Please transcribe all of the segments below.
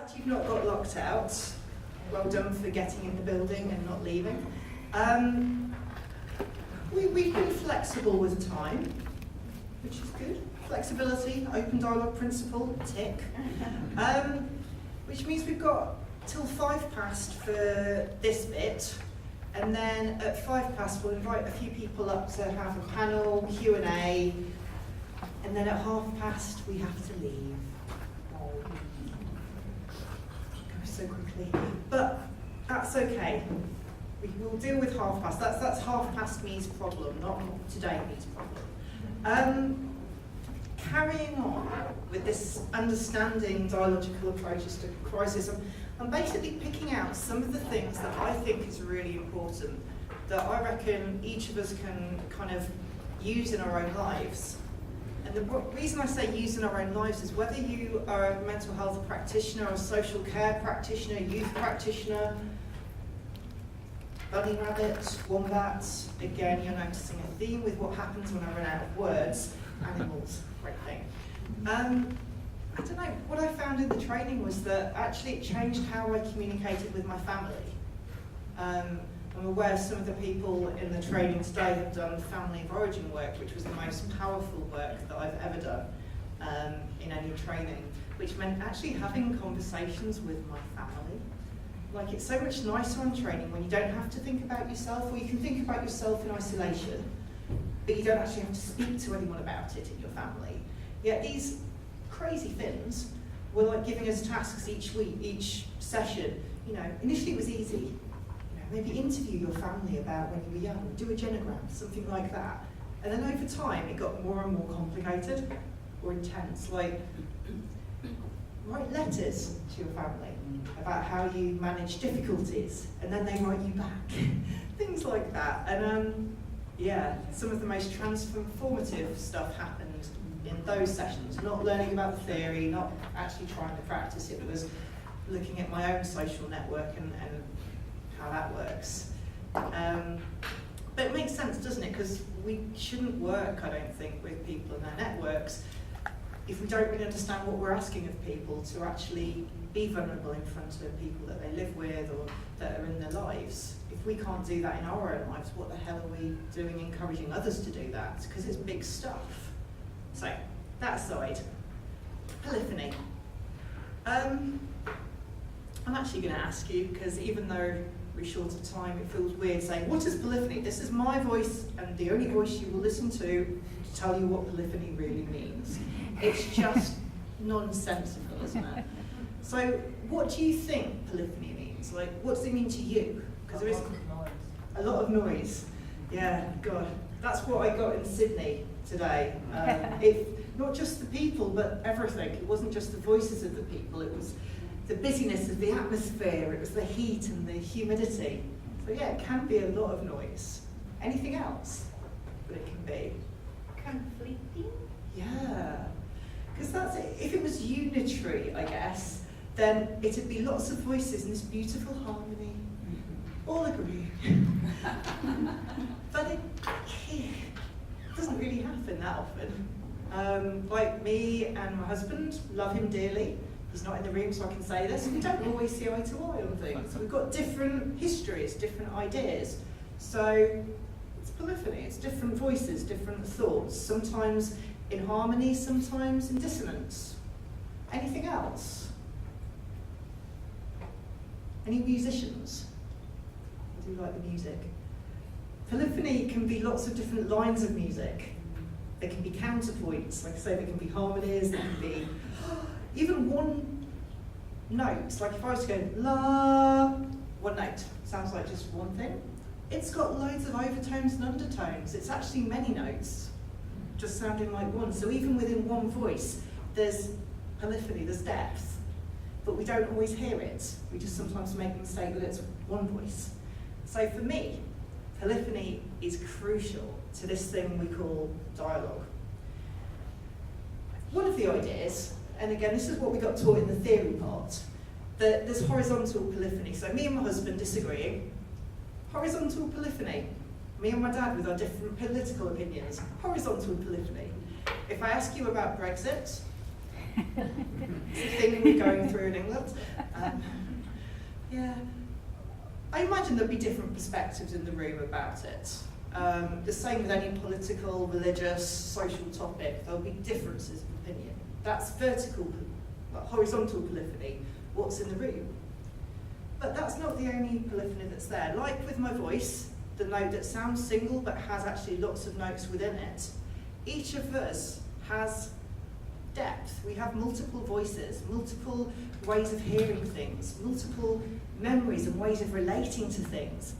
glad you've not got locked out. Well done for getting in the building and not leaving. We've been flexible with time, which is good. Flexibility, open dialogue principle, tick. Which means we've got till past for this bit, and then at past we'll invite a few people up to have a panel, Q&A, and then at past we have to leave. Goes so quickly, but that's okay. We will deal with past. That's past me's problem, not today me's problem. Carrying on with this understanding dialogical approaches to crisis, I'm basically picking out some of the things that I think is really important, that I reckon each of us can kind of use in our own lives. And the reason I say use in our own lives is whether you are a mental health practitioner, a social care practitioner, youth practitioner, bunny rabbit, wombat, again you're noticing a theme with what happens when I run out of words. Animals, great thing. I don't know, what I found in the training was that actually it changed how I communicated with my family. I'm aware some of the people in the training today have done family of origin work, which was the most powerful work that I've ever done in any training, which meant actually having conversations with my family. Like, it's so much nicer on training when you don't have to think about yourself, or you can think about yourself in isolation, but you don't actually have to speak to anyone about it in your family. Yet these crazy things were like giving us tasks each week, each session. You know, initially it was easy. You know, maybe interview your family about when you were young, do a genogram, something like that. And then over time it got more and more complicated or intense. Like, write letters to your family about how you manage difficulties, and then they write you back. Things like that. And yeah, some of the most transformative stuff happened in those sessions, not learning about the theory, not actually trying to practice it, was looking at my own social network and how that works. But it makes sense, doesn't it? Because we shouldn't work, I don't think, with people in their networks if we don't really understand what we're asking of people to actually be vulnerable in front of people that they live with or that are in their lives. If we can't do that in our own lives, what the hell are we doing encouraging others to do that? Because it's big stuff. So, that aside, polyphony. I'm actually going to ask you, because even though we're short of time, it feels weird saying, what is polyphony? This is my voice and the only voice you will listen to tell you what polyphony really means. It's just nonsensical, isn't it? So, what do you think polyphony means? Like, what does it mean to you? Because there is a lot of noise. Yeah, God, that's what I got in Sydney today. Not just the people, but everything. It wasn't just the voices of the people. It was the busyness of the atmosphere. It was the heat and the humidity. So yeah, it can be a lot of noise. Anything else? But it can be conflicting. Yeah. Because that's it. If it was unitary, I guess, then it'd be lots of voices in this beautiful harmony. All agree. But it doesn't really happen that often. Like me and my husband, love him dearly. He's not in the room, so I can say this. We don't always see eye to eye on things. We've got different histories, different ideas. So it's polyphony. It's different voices, different thoughts. Sometimes in harmony, sometimes in dissonance. Anything else? Any musicians? I do like the music. Polyphony can be lots of different lines of music. There can be counterpoints, like I say, there can be harmonies, there can be even one note. Like if I was to go la, one note, sounds like just one thing. It's got loads of overtones and undertones. It's actually many notes, just sounding like one. So even within one voice, there's polyphony, there's depth, but we don't always hear it. We just sometimes make the mistake that it's one voice. So for me, polyphony is crucial to this thing we call dialogue. One of the ideas, and again, this is what we got taught in the theory part, that there's horizontal polyphony. So me and my husband disagreeing, horizontal polyphony. Me and my dad with our different political opinions, horizontal polyphony. If I ask you about Brexit, It's a thing we're going through in England. Yeah. I imagine there'll be different perspectives in the room about it. The same with any political, religious, social topic. There'll be differences of opinion. That's vertical, horizontal polyphony, what's in the room. But that's not the only polyphony that's there. Like with my voice, the note that sounds single but has actually lots of notes within it, each of us has depth. We have multiple voices, multiple ways of hearing things, multiple memories and ways of relating to things.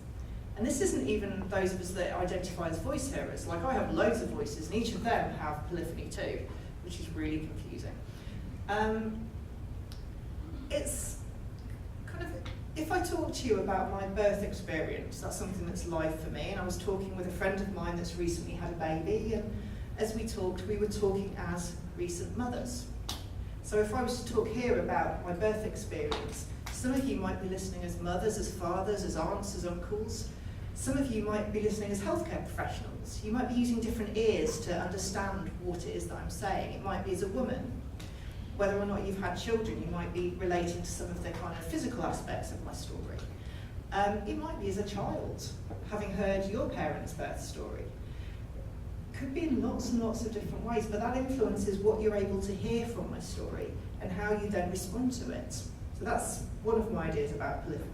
And this isn't even those of us that identify as voice hearers. Like, I have loads of voices, and each of them have polyphony too, which is really confusing. It's kind of, if I talk to you about my birth experience, that's something that's live for me, and I was talking with a friend of mine that's recently had a baby, and as we talked, we were talking as recent mothers. So if I was to talk here about my birth experience, some of you might be listening as mothers, as fathers, as aunts, as uncles. Some of you might be listening as healthcare professionals. You might be using different ears to understand what it is that I'm saying. It might be as a woman. Whether or not you've had children, you might be relating to some of the kind of physical aspects of my story. It might be as a child, having heard your parents' birth story. Could be in lots and lots of different ways, but that influences what you're able to hear from my story and how you then respond to it. So that's one of my ideas about polyphony.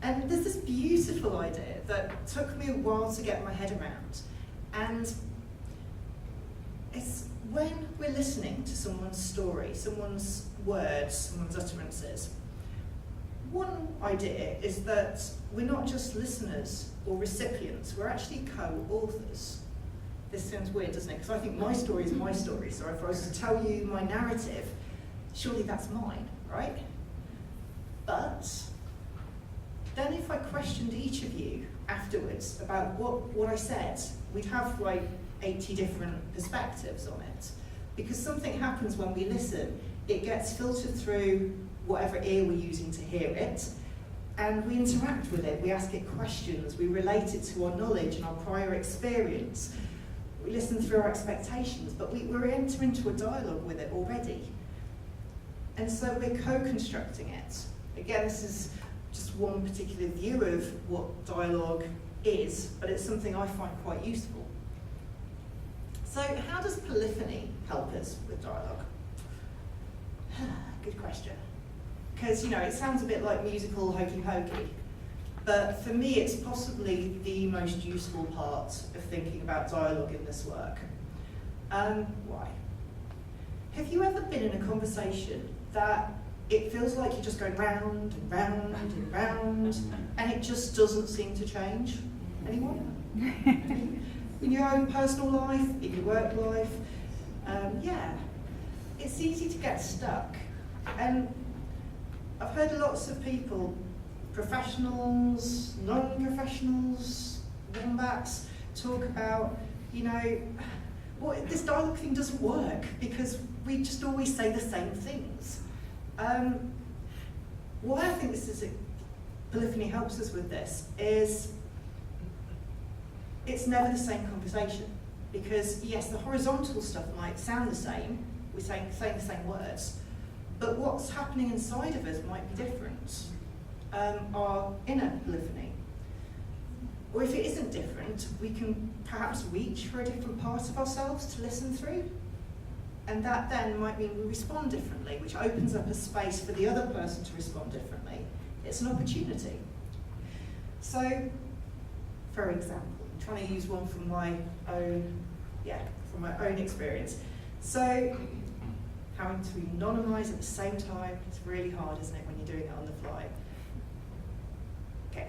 And there's this beautiful idea that took me a while to get my head around. And it's when we're listening to someone's story, someone's words, someone's utterances, one idea is that we're not just listeners or recipients, we're actually co-authors. This sounds weird, doesn't it? Because I think my story is my story, so if I was to tell you my narrative, surely that's mine, right? But then if I questioned each of you afterwards about what I said, we'd have like 80 different perspectives on it. Because something happens when we listen, it gets filtered through whatever ear we're using to hear it, and we interact with it, we ask it questions, we relate it to our knowledge and our prior experience. We listen through our expectations, but we're entering into a dialogue with it already. And so we're co-constructing it. Again, this is just one particular view of what dialogue is, but it's something I find quite useful. So how does polyphony help us with dialogue? Good question. Because, you know, it sounds a bit like musical hokey-pokey, but for me it's possibly the most useful part of thinking about dialogue in this work. Why? Have you ever been in a conversation that it feels like you're just going round and round and round, and it just doesn't seem to change? Anyone? In your own personal life, in your work life? Yeah, it's easy to get stuck. And I've heard lots of people, professionals, non-professionals, wombats, talk about, you know, well, this dialogue thing doesn't work because we just always say the same things. Why I think polyphony helps us with this is it's never the same conversation. Because yes, the horizontal stuff might sound the same, we're saying the same words, but what's happening inside of us might be different. Our inner polyphony. Or if it isn't different, we can perhaps reach for a different part of ourselves to listen through. And that then might mean we respond differently, which opens up a space for the other person to respond differently. It's an opportunity. So, for example, I'm trying to use one from my own experience. So, having to anonymise at the same time, it's really hard, isn't it, when you're doing it on the fly? Okay.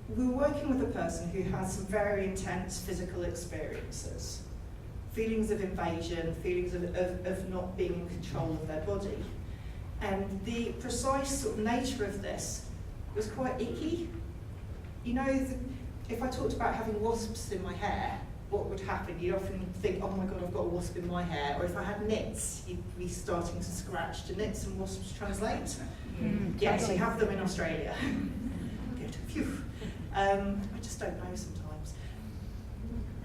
We're working with a person who has some very intense physical experiences. Feelings of invasion, feelings of not being in control of their body. And the precise sort of nature of this was quite icky. You know, if I talked about having wasps in my hair, what would happen? You'd often think, oh my God, I've got a wasp in my hair. Or if I had nits, you'd be starting to scratch. Do nits and wasps translate? Yes, you have them in Australia. Good, phew. I just don't know sometimes.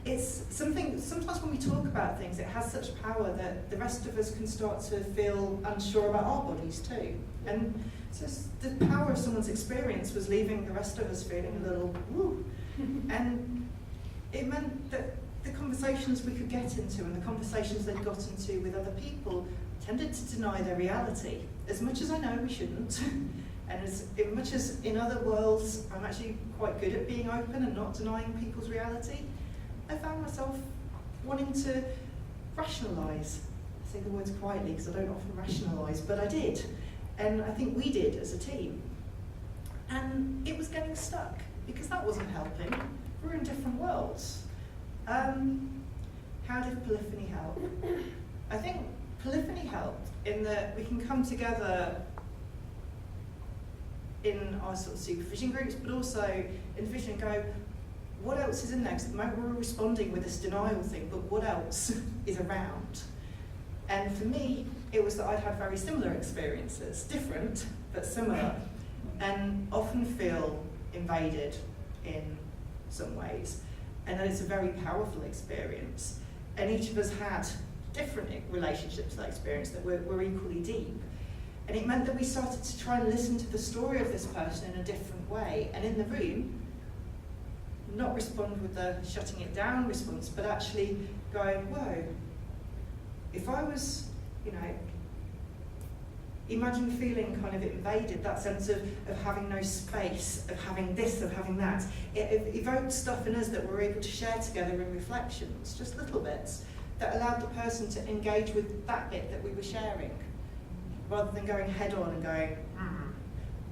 it's something, sometimes when we talk about things, it has such power that the rest of us can start to feel unsure about our bodies too. And so the power of someone's experience was leaving the rest of us feeling a little woo. And it meant that the conversations we could get into and the conversations they'd got into with other people tended to deny their reality. As much as I know we shouldn't, and as much as in other worlds I'm actually quite good at being open and not denying people's reality, I found myself wanting to rationalise. I say the words quietly because I don't often rationalise, but I did. And I think we did as a team. And it was getting stuck because that wasn't helping. We're in different worlds. How did polyphony help? I think polyphony helped in that we can come together in our sort of supervision groups, but also in vision and go, what else is in there? Because at the moment we're responding with this denial thing, but what else is around? And for me, it was that I'd had very similar experiences, different, but similar, and often feel invaded in some ways. And that it's a very powerful experience. And each of us had different relationships to that experience that were equally deep. And it meant that we started to try and listen to the story of this person in a different way. And in the room, not respond with the shutting it down response, but actually going, whoa, if I was, imagine feeling kind of invaded, that sense of having no space, of having this, of having that. It evoked stuff in us that we were able to share together in reflections, just little bits, that allowed the person to engage with that bit that we were sharing, rather than going head on and going,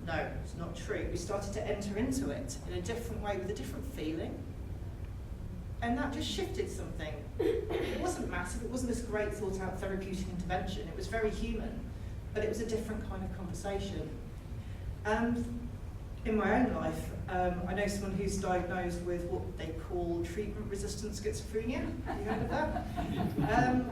no, it's not true. We started to enter into it in a different way with a different feeling. And that just shifted something. It wasn't massive, it wasn't this great thought out therapeutic intervention, it was very human, but it was a different kind of conversation. In my own life, I know someone who's diagnosed with what they call treatment-resistant schizophrenia. Have you heard of that?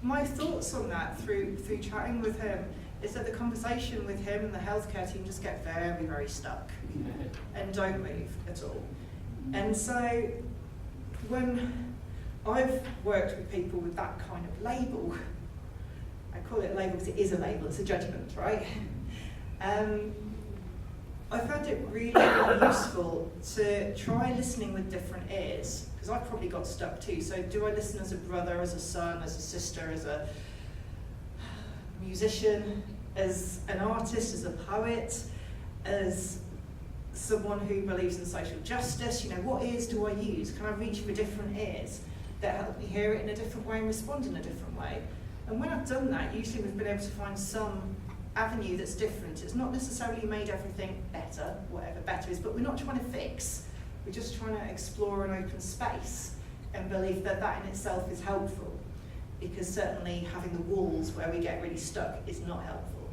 My thoughts on that through chatting with him is that the conversation with him and the healthcare team just get very, very stuck and don't move at all. And so when I've worked with people with that kind of label, I call it a label because it is a label, it's a judgment, right? I found it really, really useful to try listening with different ears, because I've probably got stuck too. So do I listen as a brother, as a son, as a sister, as a musician, as an artist, as a poet, as someone who believes in social justice? What ears do I use? Can I reach for different ears that help me hear it in a different way and respond in a different way? And when I've done that, usually we've been able to find some avenue that's different. It's not necessarily made everything better, whatever better is, but we're not trying to fix. We're just trying to explore an open space and believe that that in itself is helpful, because certainly having the walls where we get really stuck is not helpful.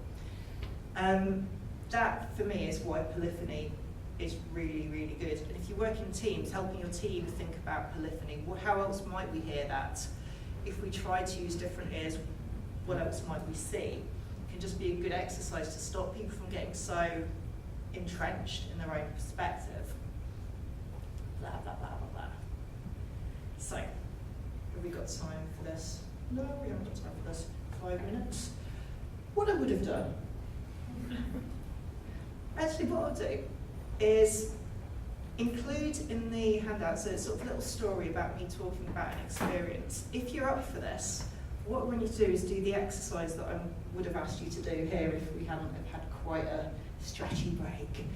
That, for me, is why polyphony is really, really good. And if you work in teams, helping your team think about polyphony, how else might we hear that? If we try to use different ears, what else might we see? It can just be a good exercise to stop people from getting so entrenched in their own perspective. Blah, blah, blah, blah, blah. So, have we got time for this? No, we haven't got time for this. 5 minutes. What I would have done, actually what I'll do is include in the handout a sort of little story about me talking about an experience. If you're up for this, what we're going to do is do the exercise that I would have asked you to do here if we hadn't have had quite a stretchy break.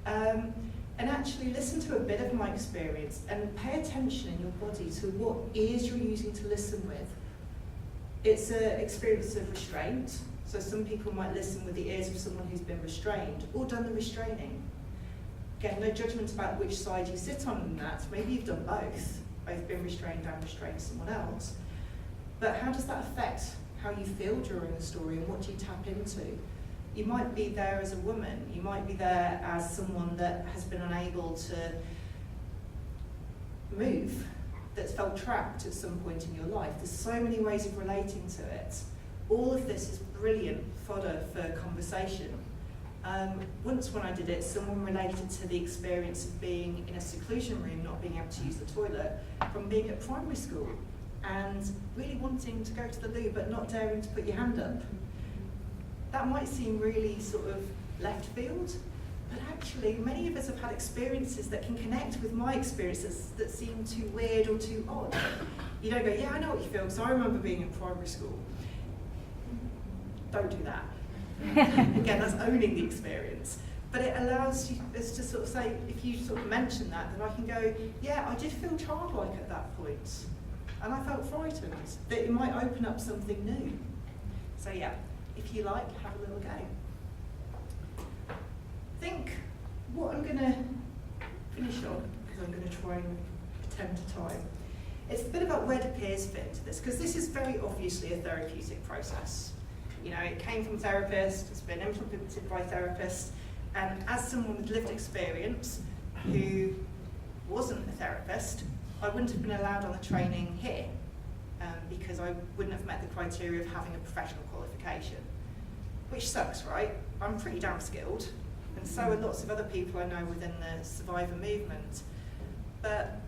And actually listen to a bit of my experience and pay attention in your body to what ears you're using to listen with. It's an experience of restraint. So some people might listen with the ears of someone who's been restrained or done the restraining. Again, no judgment about which side you sit on in that. Maybe you've done both been restrained and restrained someone else. But how does that affect how you feel during the story and what do you tap into? You might be there as a woman, you might be there as someone that has been unable to move, that's felt trapped at some point in your life. There's so many ways of relating to it. All of this is brilliant fodder for conversation. Once when I did it, someone related to the experience of being in a seclusion room, not being able to use the toilet, from being at primary school and really wanting to go to the loo but not daring to put your hand up. That might seem really sort of left field, but actually many of us have had experiences that can connect with my experiences that seem too weird or too odd. You don't go, yeah, I know what you feel, because I remember being in primary school. Don't do that. Again, that's owning the experience. But it allows us to sort of say, if you sort of mention that, then I can go, yeah, I did feel childlike at that point. And I felt frightened, that it might open up something new. So yeah, if you like, have a little go. I think what I'm going to finish on, because I'm going to try and attend to time, it's a bit about where do peers fit into this, because this is very obviously a therapeutic process. You know, it came from therapists, it's been implemented by therapists, and as someone with lived experience who wasn't a therapist, I wouldn't have been allowed on the training here because I wouldn't have met the criteria of having a professional qualification, which sucks, right? I'm pretty damn skilled, and so are lots of other people I know within the survivor movement. But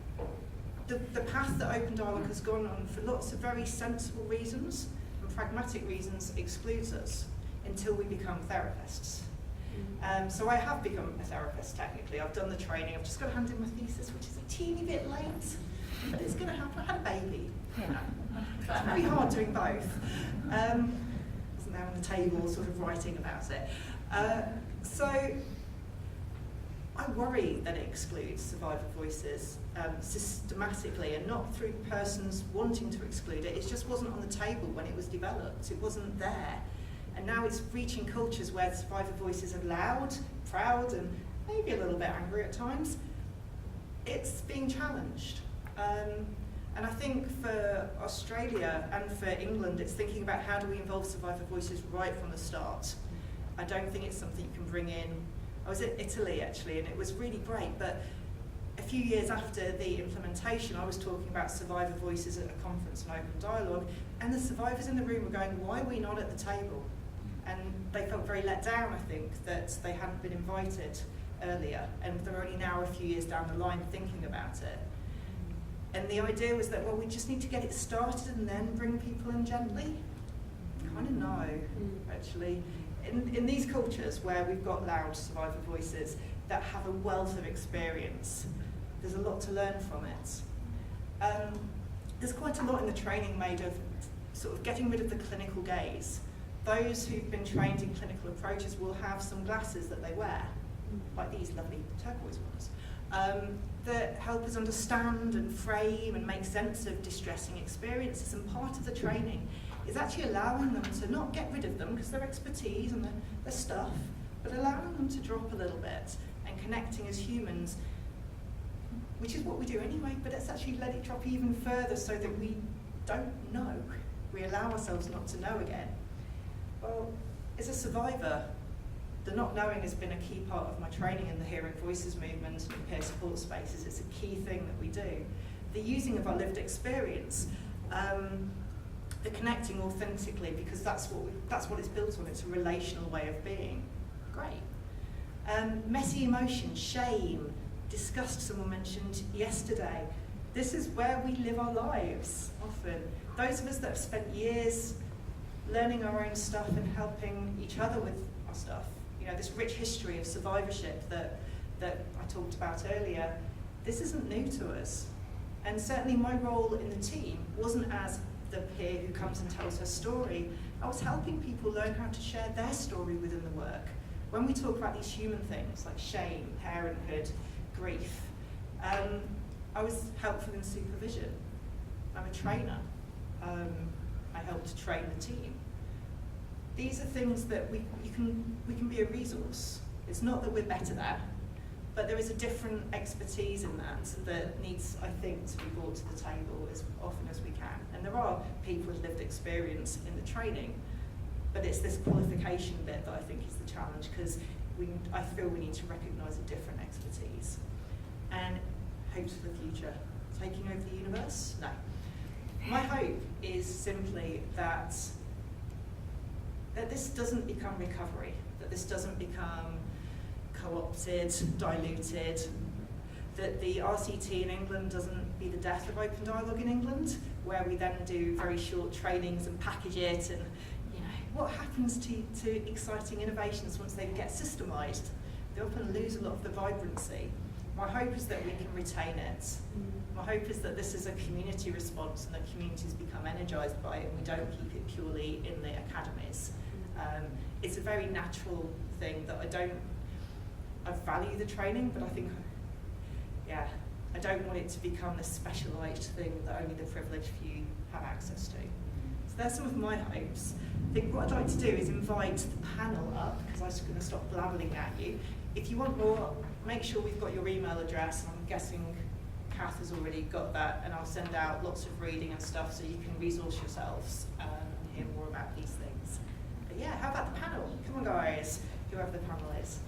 the path that Open Dialogue has gone on for lots of very sensible reasons, pragmatic reasons, excludes us until we become therapists. So I have become a therapist technically. I've done the training. I've just got to hand in my thesis, which is a teeny bit late, but it's going to happen. I had a baby. Yeah. It's very hard doing both. I'm now on the table, sort of writing about it. So I worry that it excludes survivor voices systematically, and not through persons wanting to exclude it. It just wasn't on the table when it was developed. It wasn't there. And now it's reaching cultures where survivor voices are loud, proud, and maybe a little bit angry at times. It's being challenged. And I think for Australia and for England, it's thinking about how do we involve survivor voices right from the start. I don't think it's something you can bring in. I was at Italy actually, and it was really great, but a few years after the implementation, I was talking about survivor voices at a conference on Open Dialogue, and the survivors in the room were going, why are we not at the table? And they felt very let down, I think, that they hadn't been invited earlier, and they're only now a few years down the line thinking about it. And the idea was that, well, we just need to get it started and then bring people in gently. Kind of no, actually. In these cultures where we've got loud survivor voices that have a wealth of experience, there's a lot to learn from it. There's quite a lot in the training made of sort of getting rid of the clinical gaze. Those who've been trained in clinical approaches will have some glasses that they wear, like these lovely turquoise ones, that help us understand and frame and make sense of distressing experiences. And part of the training is actually allowing them to not get rid of them because they're expertise and they're stuff, but allowing them to drop a little bit and connecting as humans, which is what we do anyway, but let's actually let it drop even further so that we don't know. We allow ourselves not to know again. Well, as a survivor, the not knowing has been a key part of my training in the Hearing Voices movement and peer support spaces. It's a key thing that we do. The using of our lived experience, the connecting authentically, because that's what it's built on. It's a relational way of being. Great. Messy emotion, shame, disgust, someone mentioned yesterday. This is where we live our lives often. Those of us that have spent years learning our own stuff and helping each other with our stuff, you know, this rich history of survivorship that I talked about earlier, this isn't new to us. And certainly my role in the team wasn't as the peer who comes and tells her story. I was helping people learn how to share their story within the work. When we talk about these human things like shame, parenthood, grief, I was helpful in supervision. I'm a trainer. I help to train the team. These are things that we can be a resource. It's not that we're better at, but there is a different expertise in that needs, I think, to be brought to the table as often as we can. And there are people with lived experience in the training, but it's this qualification bit that I think is the challenge, because I feel we need to recognise a different expertise. And hopes for the future. Taking over the universe? No. My hope is simply that this doesn't become recovery, that this doesn't become co-opted, diluted, that the RCT in England doesn't be the death of open dialogue in England, where we then do very short trainings and package it, and what happens to exciting innovations once they get systemised? They often lose a lot of the vibrancy. My hope is that we can retain it. My hope is that this is a community response and that communities become energised by it and we don't keep it purely in the academies. It's a very natural thing that I value the training, but I think, I don't want it to become this specialised thing that only the privileged few have access to. So there's some of my hopes. I think what I'd like to do is invite the panel up, because I'm just going to stop blabbering at you. If you want more, make sure we've got your email address. I'm guessing Kath has already got that, and I'll send out lots of reading and stuff so you can resource yourselves and hear more about these things. But yeah, how about the panel? Come on guys, whoever the panel is.